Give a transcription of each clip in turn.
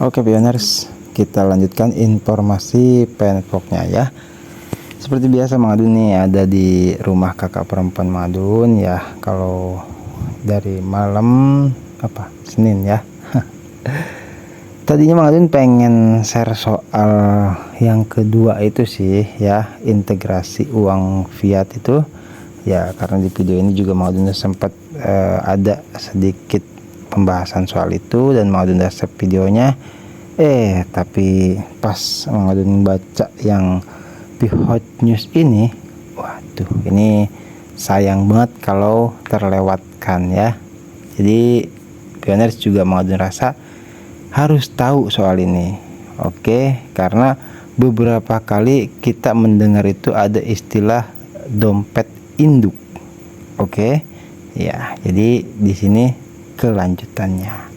Oke pioners, kita lanjutkan informasi penvlognya ya. Seperti biasa Mang Adun nih ada di rumah kakak perempuan Mang Adun ya. Kalau dari malam Senin ya. Tadinya Mang Adun pengen share soal yang kedua itu sih ya, integrasi uang fiat itu ya, karena di video ini juga Mang Adun sempat ada sedikit pembahasan soal itu dan Mang Adun save videonya. Tapi pas Mang Adun baca yang Pihot News ini, waduh, ini sayang banget kalau terlewatkan ya. Jadi pioners juga Mang Adun rasa harus tahu soal ini. Oke, karena beberapa kali kita mendengar itu ada istilah dompet induk. Oke. Ya, jadi di sini kelanjutannya.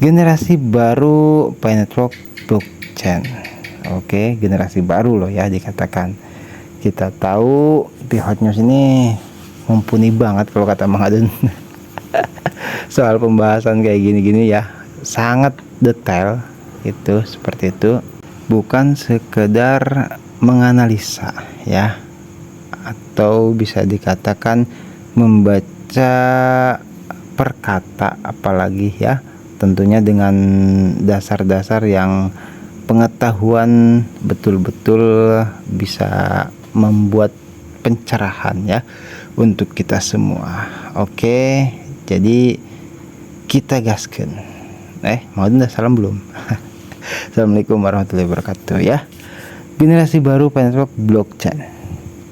Generasi baru penvlog blockchain. Oke, generasi baru loh ya dikatakan. Kita tahu Pihot News ini mumpuni banget kalau kata Mang Adun. Soal pembahasan kayak gini-gini ya, sangat detail itu, seperti itu. Bukan sekedar menganalisa ya, atau bisa dikatakan membaca per kata, apalagi ya, tentunya dengan dasar-dasar yang pengetahuan betul-betul bisa membuat pencerahan ya untuk kita semua. Oke, jadi kita gaskan. Mau udah salam belum? Assalamualaikum warahmatullahi wabarakatuh ya. Generasi baru penvlog blockchain.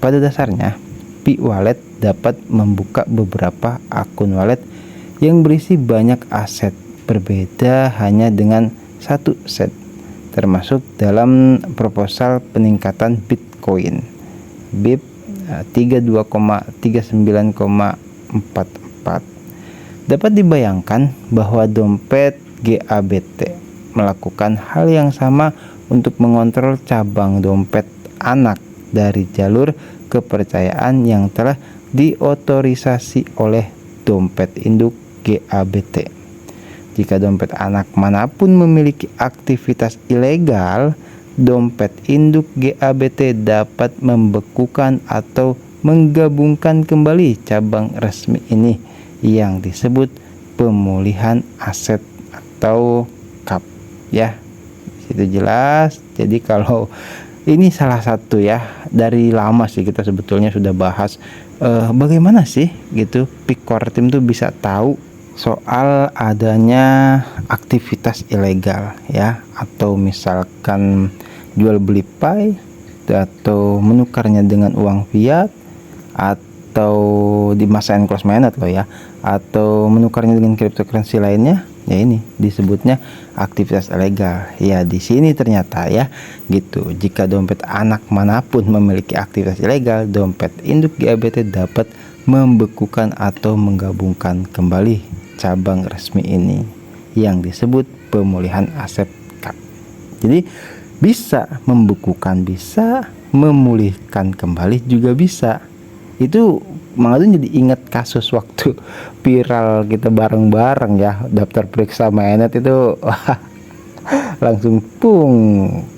Pada dasarnya, Pi-Wallet dapat membuka beberapa akun wallet yang berisi banyak aset berbeda hanya dengan satu set, termasuk dalam proposal peningkatan Bitcoin BIP 32,39,44. Dapat dibayangkan bahwa dompet GABT melakukan hal yang sama untuk mengontrol cabang dompet anak dari jalur kepercayaan yang telah diotorisasi oleh dompet induk GABT. Jika dompet anak manapun memiliki aktivitas ilegal, dompet induk GABT dapat membekukan atau menggabungkan kembali cabang resmi ini yang disebut pemulihan aset atau CAP ya. Itu jelas. Jadi kalau ini salah satu ya, dari lama sih kita sebetulnya sudah bahas bagaimana sih gitu Pickcore Team tuh bisa tahu soal adanya aktivitas ilegal ya, atau misalkan jual beli Pi atau menukarnya dengan uang fiat, atau di masa enclosed-mainnet loh ya, atau menukarnya dengan cryptocurrency lainnya ya, ini disebutnya aktivitas ilegal ya. Di sini ternyata ya gitu, jika dompet anak manapun memiliki aktivitas ilegal, dompet induk GABT dapat membekukan atau menggabungkan kembali cabang resmi ini yang disebut pemulihan aset CAP. Jadi bisa membekukan, bisa memulihkan kembali juga bisa. Itu Mang Adun jadi ingat kasus waktu viral kita bareng-bareng ya, daftar periksa mainnet itu langsung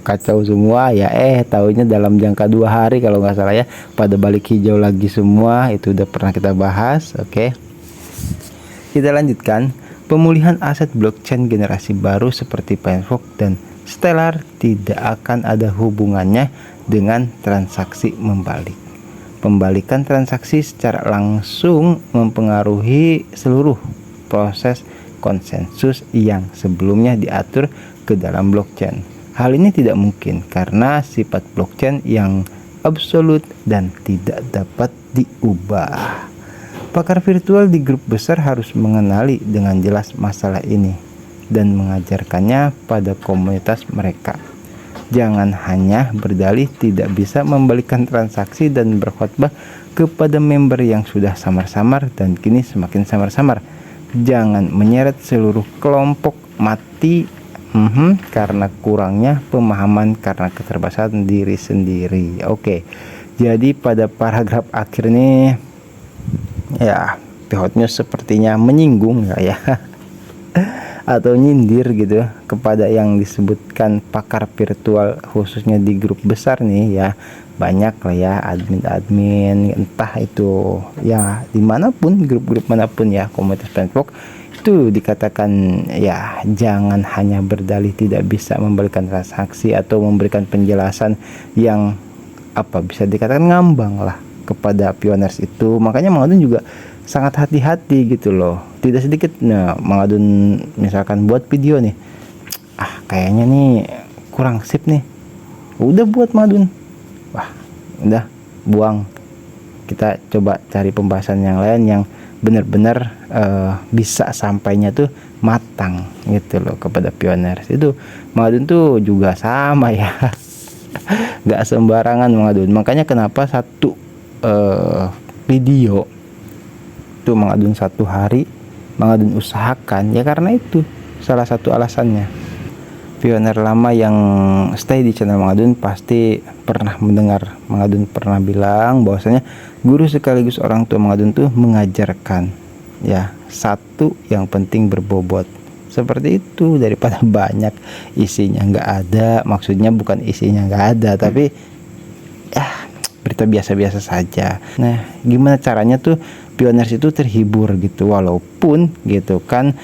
kacau semua ya. Tahunya dalam jangka 2 hari kalau nggak salah ya, pada balik hijau lagi semua. Itu udah pernah kita bahas. Oke, kita lanjutkan. Pemulihan aset blockchain generasi baru seperti penvlog dan Stellar tidak akan ada hubungannya dengan transaksi membalik. Pembalikan transaksi secara langsung mempengaruhi seluruh proses konsensus yang sebelumnya diatur ke dalam blockchain. Hal ini tidak mungkin karena sifat blockchain yang absolut dan tidak dapat diubah. Pakar virtual di grup besar harus mengenali dengan jelas masalah ini dan mengajarkannya pada komunitas mereka. Jangan hanya berdalih tidak bisa membalikkan transaksi dan berkhotbah kepada member yang sudah samar-samar dan kini semakin samar-samar. Jangan menyeret seluruh kelompok mati karena kurangnya pemahaman karena keterbatasan diri sendiri. Oke, jadi pada paragraf akhir ini ya, Pihot News sepertinya menyinggung ya atau nyindir gitu kepada yang disebutkan pakar virtual, khususnya di grup besar nih ya. Banyak lah ya admin-admin, entah itu ya dimanapun, grup-grup manapun ya, komunitas Penpok itu dikatakan ya jangan hanya berdalih tidak bisa memberikan transaksi atau memberikan penjelasan yang bisa dikatakan ngambang lah kepada pioners itu. Makanya Mang Adun juga sangat hati-hati gitu loh. Tidak sedikit Mang Adun misalkan buat video nih, kayaknya nih kurang sip nih, udah buat Mang Adun, udah buang, kita coba cari pembahasan yang lain yang benar-benar bisa sampainya tuh matang gitu loh kepada pioners itu. Mang Adun tuh juga sama ya. Gak sembarangan Mang Adun. Makanya kenapa satu video tuh Mang Adun 1 hari Mang Adun usahakan ya, karena itu salah satu alasannya. Pioner lama yang stay di channel Mang Adun pasti pernah mendengar Mang Adun pernah bilang bahwasanya guru sekaligus orang tua Mang Adun tuh mengajarkan ya, satu yang penting berbobot. Seperti itu, daripada banyak isinya nggak ada. Maksudnya bukan isinya nggak ada, tapi berita biasa-biasa saja. Nah, gimana caranya tuh pioners itu terhibur gitu, walaupun gitu kan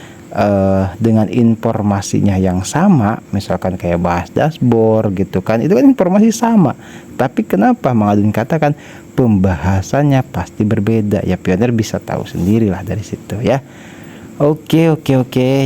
dengan informasinya yang sama, misalkan kayak bahas dashboard gitu kan, itu kan informasi sama, tapi kenapa Mang Adun katakan pembahasannya pasti berbeda ya. Pioner bisa tahu sendirilah dari situ ya. Oke.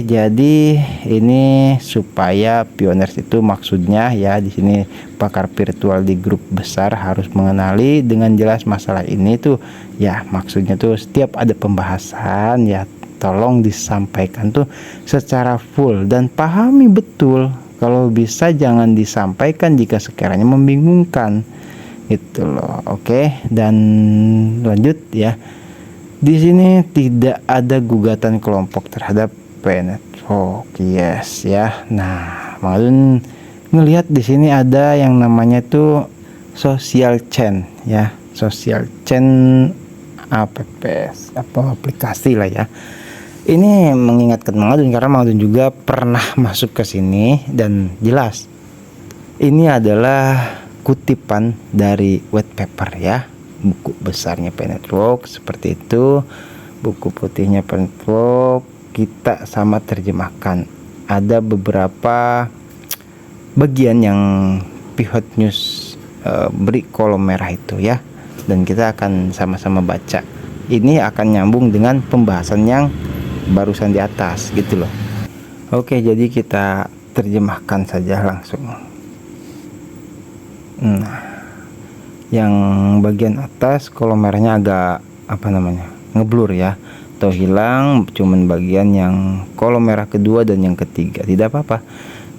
Jadi ini supaya pioners itu maksudnya ya, di sini pakar virtual di grup besar harus mengenali dengan jelas masalah ini tuh ya. Maksudnya tuh setiap ada pembahasan ya, tolong disampaikan tuh secara full dan pahami betul. Kalau bisa jangan disampaikan jika sekiranya membingungkan gitu loh. Oke, dan lanjut ya. Di sini tidak ada gugatan kelompok terhadap Penpok, yes ya. Nah, Mang Adun ngelihat di sini ada yang namanya tuh social chain ya, social chain aplikasi lah ya. Ini mengingatkan Mang Adun karena Mang Adun juga pernah masuk ke sini dan jelas ini adalah kutipan dari white paper ya. Buku besarnya Penpok seperti itu, buku putihnya Penpok kita sama terjemahkan. Ada beberapa bagian yang Pihot News beri kolom merah itu ya, dan kita akan sama-sama baca. Ini akan nyambung dengan pembahasan yang barusan di atas gitu loh. Oke, jadi kita terjemahkan saja langsung. Nah, yang bagian atas kolom merahnya agak ngeblur ya, atau hilang, cuman bagian yang kolom merah kedua dan yang ketiga. Tidak apa-apa,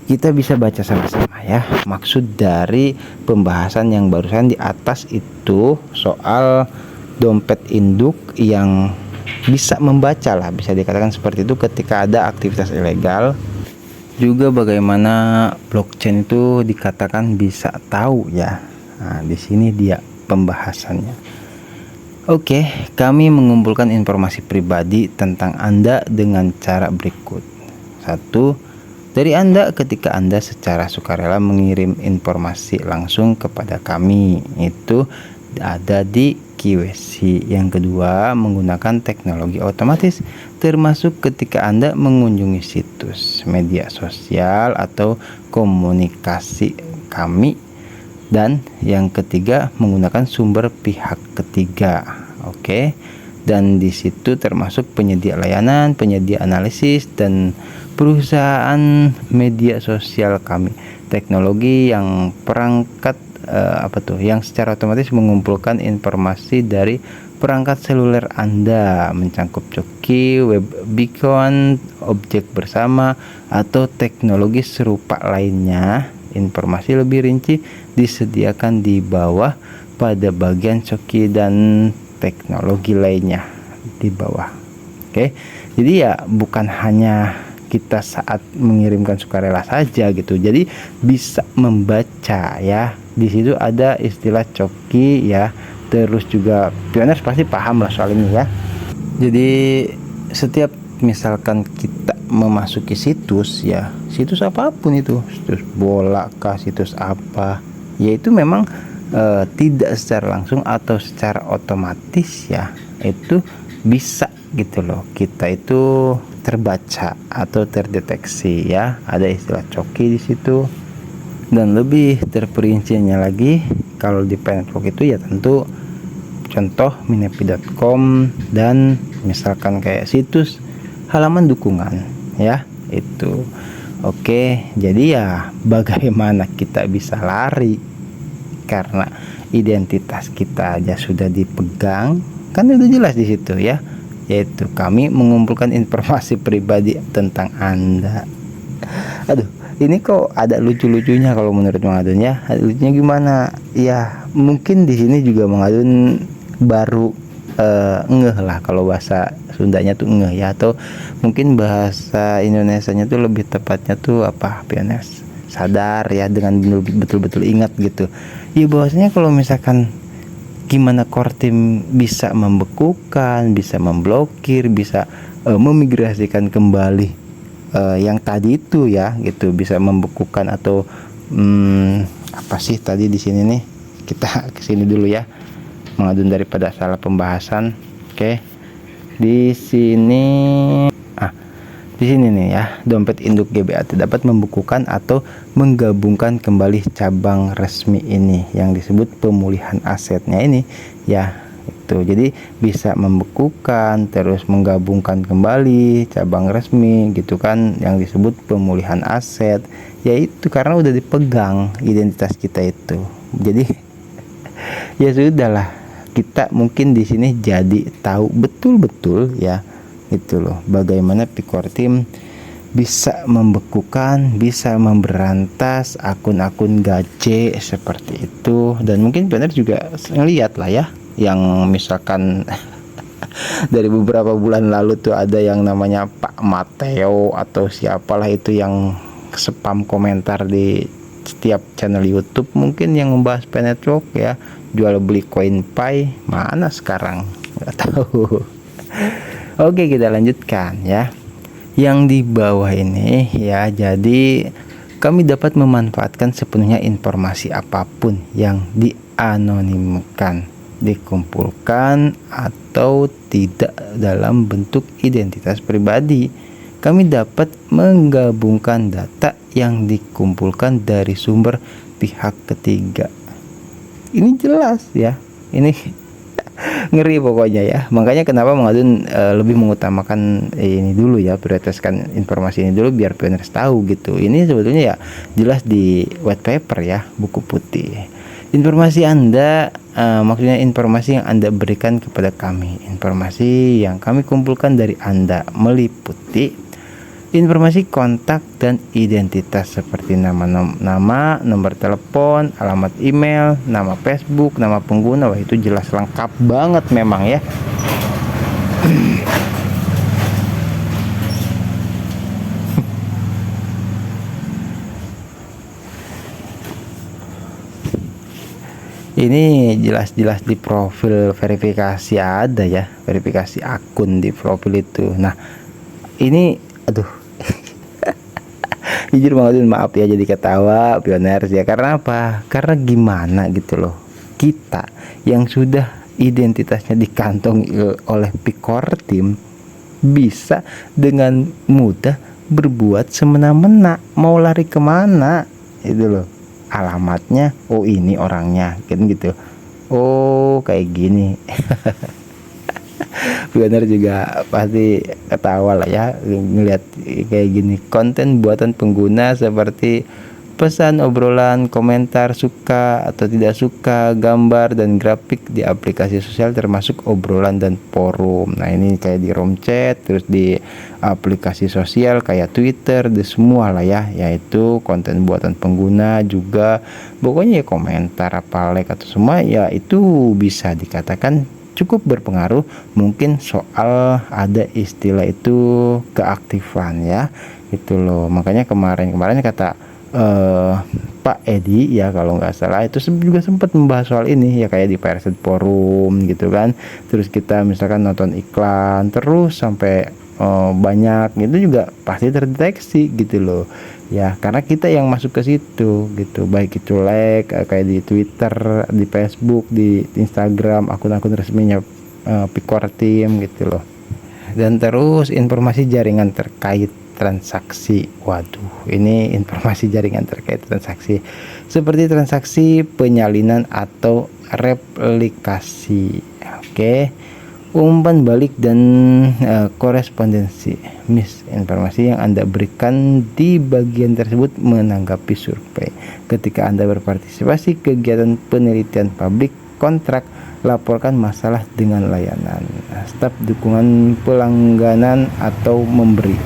kita bisa baca sama-sama ya. Maksud dari pembahasan yang barusan di atas itu soal dompet induk yang bisa membaca lah, bisa dikatakan seperti itu ketika ada aktivitas ilegal. Juga bagaimana blockchain itu dikatakan bisa tahu ya. Nah, di sini dia pembahasannya. Oke, kami mengumpulkan informasi pribadi tentang Anda dengan cara berikut. 1. Dari Anda ketika Anda secara sukarela mengirim informasi langsung kepada kami, itu ada di KYC. Yang kedua, menggunakan teknologi otomatis, termasuk ketika Anda mengunjungi situs media sosial atau komunikasi kami. Dan yang ketiga, menggunakan sumber pihak ketiga. Oke. Dan di situ termasuk penyedia layanan, penyedia analisis, dan perusahaan media sosial kami. Teknologi yang perangkat yang secara otomatis mengumpulkan informasi dari perangkat seluler Anda, mencangkup coki, web beacon, objek bersama, atau teknologi serupa lainnya. Informasi lebih rinci disediakan di bawah pada bagian coki dan teknologi lainnya di bawah. Oke. Jadi ya bukan hanya kita saat mengirimkan sukarela saja gitu. Jadi bisa membaca ya. Di situ ada istilah coki ya. Terus juga pioners pasti paham lah soal ini ya. Jadi setiap misalkan kita memasuki situs ya, situs apapun itu, situs bola kah, situs apa, yaitu memang tidak secara langsung atau secara otomatis ya, itu bisa gitu loh, kita itu terbaca atau terdeteksi ya, ada istilah coki di situ. Dan lebih terperincinya lagi kalau di Penetwork itu ya tentu contoh minepi.com dan misalkan kayak situs halaman dukungan ya itu. Oke, jadi ya bagaimana kita bisa lari karena identitas kita aja sudah dipegang, kan udah jelas di situ ya, yaitu kami mengumpulkan informasi pribadi tentang Anda. Aduh, ini kok ada lucu-lucunya kalau menurut Mang Adun ya. Lucunya gimana? Ya, mungkin di sini juga Mang Adun baru ngeh lah, kalau bahasa Sundanya tuh ngeh ya, atau mungkin bahasa Indonesianya tuh lebih tepatnya tuh apa, Pioner, sadar ya, dengan betul-betul ingat gitu ya, bahwasanya kalau misalkan gimana Kortim bisa membekukan, bisa memblokir, bisa memigrasikan kembali yang tadi itu ya gitu, bisa membekukan atau apa sih tadi di sini nih, kita kesini dulu ya mengadun daripada salah pembahasan. Oke, di sini di sini nih ya, dompet induk GBAT dapat membekukan atau menggabungkan kembali cabang resmi ini yang disebut pemulihan asetnya ini ya itu. Jadi bisa membekukan terus menggabungkan kembali cabang resmi gitu kan, yang disebut pemulihan aset, yaitu karena udah dipegang identitas kita itu. Jadi ya sudahlah, kita mungkin di sini jadi tahu betul-betul ya itu loh, bagaimana Pikortim bisa membekukan, bisa memberantas akun-akun gaje seperti itu. Dan mungkin benar juga ngeliat lah ya, yang misalkan dari beberapa bulan lalu tuh ada yang namanya Pak Mateo atau siapalah itu yang spam komentar di setiap channel YouTube mungkin yang membahas Penetwork ya, jual beli koin Pi, mana sekarang nggak tahu. Oke, kita lanjutkan ya yang di bawah ini ya. Jadi kami dapat memanfaatkan sepenuhnya informasi apapun yang dianonimkan, dikumpulkan atau tidak dalam bentuk identitas pribadi. Kami dapat menggabungkan data yang dikumpulkan dari sumber pihak ketiga. Ini jelas ya, ini ngeri pokoknya ya. Makanya kenapa Mang Adun lebih mengutamakan ini dulu ya, prioritaskan informasi ini dulu biar pioneers tahu gitu. Ini sebetulnya ya jelas di white paper ya, buku putih. Informasi Anda maksudnya informasi yang Anda berikan kepada kami, informasi yang kami kumpulkan dari Anda meliputi informasi kontak dan identitas seperti nama, nomor telepon, alamat email, nama Facebook, nama pengguna. Wah, itu jelas lengkap banget memang ya. Ini jelas-jelas di profil verifikasi ada ya, verifikasi akun di profil itu. Nah, ini aduh, jujur banget, maaf ya jadi ketawa pioners ya. Karena apa? Karena gimana gitu loh, kita yang sudah identitasnya dikantongi oleh Pikortim bisa dengan mudah berbuat semena-mena, mau lari kemana itu loh, alamatnya, oh ini orangnya kan gitu, oh kayak gini. Benar juga pasti ketawa lah ya ngelihat kayak gini. Konten buatan pengguna seperti pesan, obrolan, komentar, suka atau tidak suka, gambar dan grafik di aplikasi sosial termasuk obrolan dan forum. Nah, ini kayak di room chat, terus di aplikasi sosial kayak Twitter, di semua lah ya, yaitu konten buatan pengguna juga. Pokoknya ya komentar apa like atau semua ya itu bisa dikatakan cukup berpengaruh. Mungkin soal ada istilah itu keaktifan ya itu loh. Makanya kemarin kata Pak Edi ya kalau nggak salah itu juga sempat membahas soal ini ya, kayak di Pirate Forum gitu kan. Terus kita misalkan nonton iklan terus sampai banyak, itu juga pasti terdeteksi gitu loh ya, karena kita yang masuk ke situ gitu, baik itu like kayak di Twitter, di Facebook, di Instagram, akun-akun resminya Pickor Team gitu loh. Dan terus informasi jaringan terkait transaksi. Waduh, ini informasi jaringan terkait transaksi seperti transaksi penyalinan atau replikasi. Oke. Umpan balik dan korespondensi. Informasi yang Anda berikan di bagian tersebut menanggapi survei. Ketika Anda berpartisipasi kegiatan penelitian publik kontrak, laporkan masalah dengan layanan, staf dukungan pelangganan atau memberi.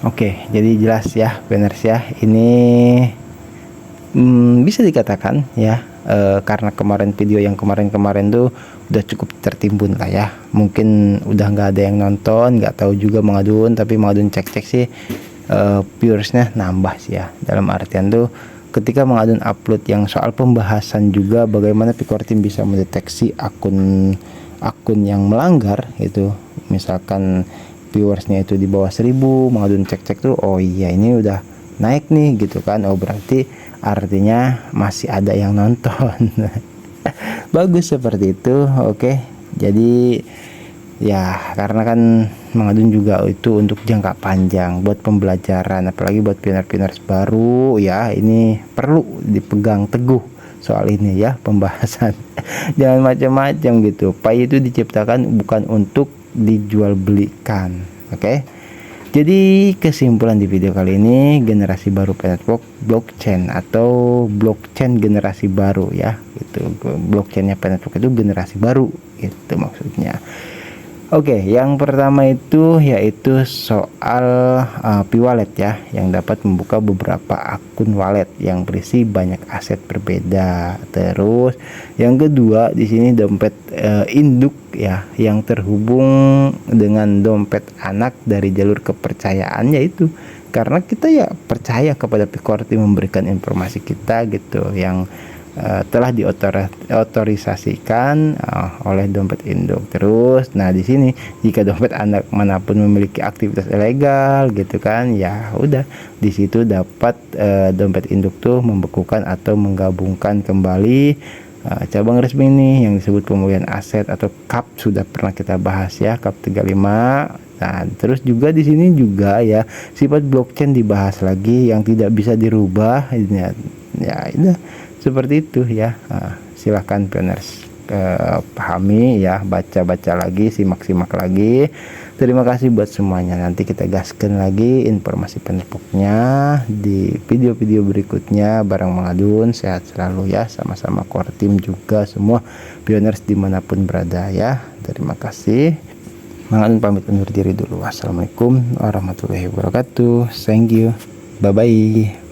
Oke, jadi jelas ya, benar ya. Ini bisa dikatakan ya, karena kemarin video yang kemarin tuh udah cukup tertimbun lah ya, mungkin udah nggak ada yang nonton, nggak tahu juga mengadun, tapi mengadun cek sih viewersnya nambah sih ya, dalam artian tuh ketika mengadun upload yang soal pembahasan juga bagaimana Pickor Team bisa mendeteksi akun yang melanggar itu, misalkan viewersnya itu di bawah 1000, mengadun cek tuh oh iya ini udah naik nih gitu kan, oh berarti artinya masih ada yang nonton. Bagus seperti itu. Oke, jadi ya karena kan mengadun juga itu untuk jangka panjang buat pembelajaran, apalagi buat pioner-pioner baru ya, ini perlu dipegang teguh soal ini ya, pembahasan. Jangan macam-macam gitu. Pai itu diciptakan bukan untuk dijual belikan. Oke. Jadi kesimpulan di video kali ini, generasi baru network blockchain atau blockchain generasi baru ya, itu blockchainnya network itu generasi baru itu maksudnya. Oke, yang pertama itu yaitu soal P-Wallet ya, yang dapat membuka beberapa akun wallet yang berisi banyak aset berbeda. Terus yang kedua di sini dompet induk ya, yang terhubung dengan dompet anak dari jalur kepercayaan, yaitu karena kita ya percaya kepada Pickor Team memberikan informasi kita gitu, yang telah diotorisasikan oleh dompet induk. Terus nah di sini jika dompet anak manapun memiliki aktivitas ilegal gitu kan, ya udah di situ dapat dompet induk tuh membekukan atau menggabungkan kembali cabang resmi ini yang disebut pemulihan aset atau CAP, sudah pernah kita bahas ya, CAP 35. Nah, terus juga di sini juga ya sifat blockchain dibahas lagi yang tidak bisa dirubah ya, itu seperti itu ya. Silahkan pioners pahami ya, baca lagi, simak lagi. Terima kasih buat semuanya. Nanti kita gaskan lagi informasi penepuknya di video-video berikutnya bareng mengadun. Sehat selalu ya, sama-sama core team juga semua pioners dimanapun berada ya. Terima kasih. Mengadun pamit undur diri dulu. Wassalamualaikum warahmatullahi wabarakatuh. Thank you. Bye bye.